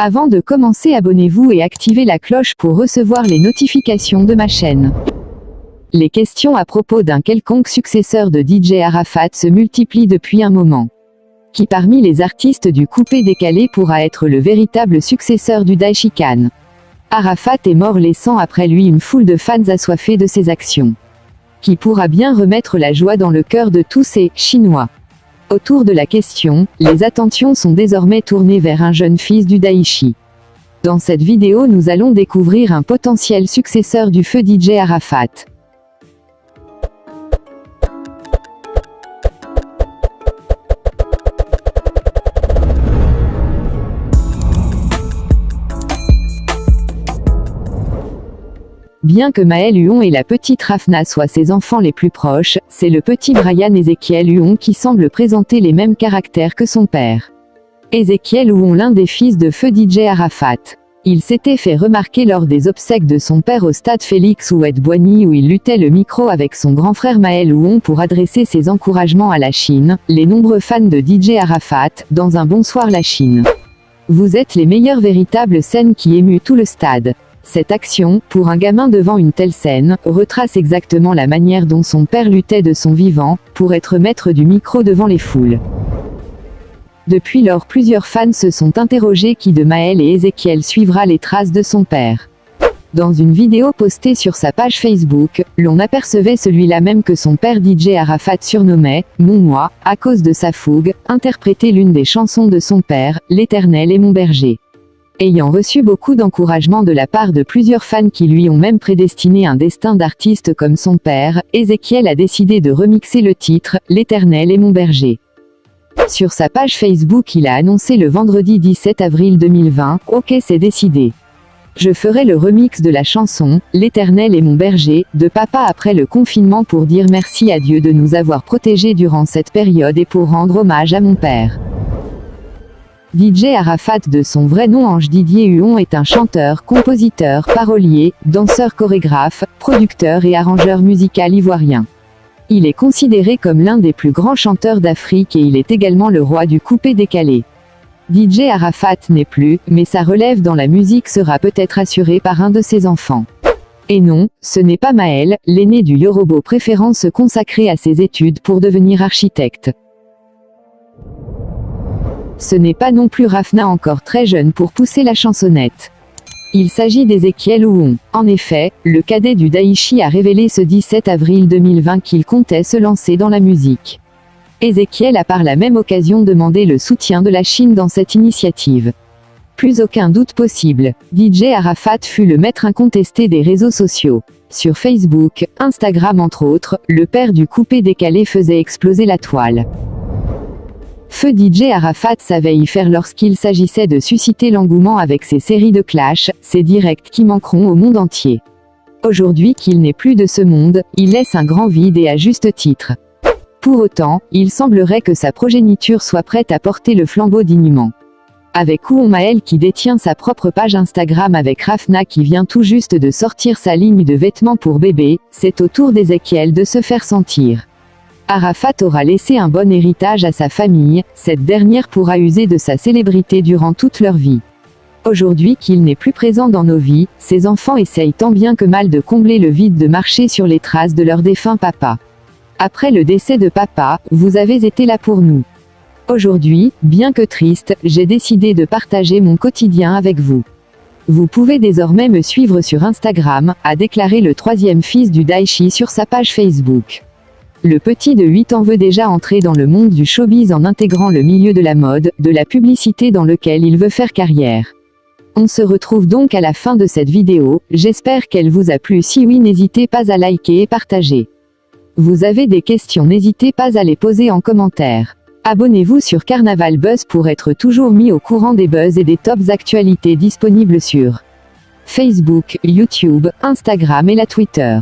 Avant de commencer, abonnez-vous et activez la cloche pour recevoir les notifications de ma chaîne. Les questions à propos d'un quelconque successeur de DJ Arafat se multiplient depuis un moment. Qui parmi les artistes du coupé-décalé pourra être le véritable successeur du Daishikan? Arafat est mort laissant après lui une foule de fans assoiffés de ses actions. Qui pourra bien remettre la joie dans le cœur de tous ces Chinois? Autour de la question, les attentions sont désormais tournées vers un jeune fils du Daichi. Dans cette vidéo, nous allons découvrir un potentiel successeur du feu DJ Arafat. Bien que Maël Huon et la petite Rafna soient ses enfants les plus proches, c'est le petit Brian Ezekiel Huon qui semble présenter les mêmes caractères que son père. Ezekiel Huon, l'un des fils de feu DJ Arafat. Il s'était fait remarquer lors des obsèques de son père au stade Félix Houphouët-Boigny où il luttait le micro avec son grand frère Maël Huon pour adresser ses encouragements à la Chine, les nombreux fans de DJ Arafat, dans un Bonsoir la Chine. Vous êtes les meilleures, véritables scènes qui émuent tout le stade. Cette action, pour un gamin devant une telle scène, retrace exactement la manière dont son père luttait de son vivant, pour être maître du micro devant les foules. Depuis lors, plusieurs fans se sont interrogés qui de Maël et Ezekiel suivra les traces de son père. Dans une vidéo postée sur sa page Facebook, l'on apercevait celui-là même que son père DJ Arafat surnommait « Mon moi », à cause de sa fougue, interpréter l'une des chansons de son père, « L'Éternel est mon berger ». Ayant reçu beaucoup d'encouragement de la part de plusieurs fans qui lui ont même prédestiné un destin d'artiste comme son père, Ezekiel a décidé de remixer le titre « L'Éternel est mon berger ». Sur sa page Facebook, il a annoncé le vendredi 17 avril 2020 « Ok, c'est décidé. Je ferai le remix de la chanson « L'Éternel est mon berger » de papa après le confinement pour dire merci à Dieu de nous avoir protégés durant cette période et pour rendre hommage à mon père. DJ Arafat, de son vrai nom Ange Didier Huon, est un chanteur, compositeur, parolier, danseur, chorégraphe, producteur et arrangeur musical ivoirien. Il est considéré comme l'un des plus grands chanteurs d'Afrique et il est également le roi du coupé-décalé. DJ Arafat n'est plus, mais sa relève dans la musique sera peut-être assurée par un de ses enfants. Et non, ce n'est pas Maël, l'aîné du Yorobo, préférant se consacrer à ses études pour devenir architecte. Ce n'est pas non plus Rafna, encore très jeune pour pousser la chansonnette. Il s'agit d'Ezekiel Huon. En effet, le cadet du Daichi a révélé ce 17 avril 2020 qu'il comptait se lancer dans la musique. Ezekiel a par la même occasion demandé le soutien de la Chine dans cette initiative. Plus aucun doute possible, DJ Arafat fut le maître incontesté des réseaux sociaux. Sur Facebook, Instagram entre autres, le père du coupé-décalé faisait exploser la toile. Feu DJ Arafat savait y faire lorsqu'il s'agissait de susciter l'engouement avec ses séries de clash, ses directs qui manqueront au monde entier. Aujourd'hui qu'il n'est plus de ce monde, il laisse un grand vide et à juste titre. Pour autant, il semblerait que sa progéniture soit prête à porter le flambeau dignement. Avec Huon Maël qui détient sa propre page Instagram, avec Rafna qui vient tout juste de sortir sa ligne de vêtements pour bébé, c'est au tour d'Ezekiel de se faire sentir. Arafat aura laissé un bon héritage à sa famille, cette dernière pourra user de sa célébrité durant toute leur vie. Aujourd'hui qu'il n'est plus présent dans nos vies, ses enfants essayent tant bien que mal de combler le vide, de marcher sur les traces de leur défunt papa. Après le décès de papa, vous avez été là pour nous. Aujourd'hui, bien que triste, j'ai décidé de partager mon quotidien avec vous. Vous pouvez désormais me suivre sur Instagram, a déclaré le troisième fils du Daichi sur sa page Facebook. Le petit de 8 ans veut déjà entrer dans le monde du showbiz en intégrant le milieu de la mode, de la publicité dans lequel il veut faire carrière. On se retrouve donc à la fin de cette vidéo, j'espère qu'elle vous a plu. Si oui, n'hésitez pas à liker et partager. Vous avez des questions, n'hésitez pas à les poser en commentaire. Abonnez-vous sur Carnaval Buzz pour être toujours mis au courant des buzz et des tops actualités disponibles sur Facebook, YouTube, Instagram et la Twitter.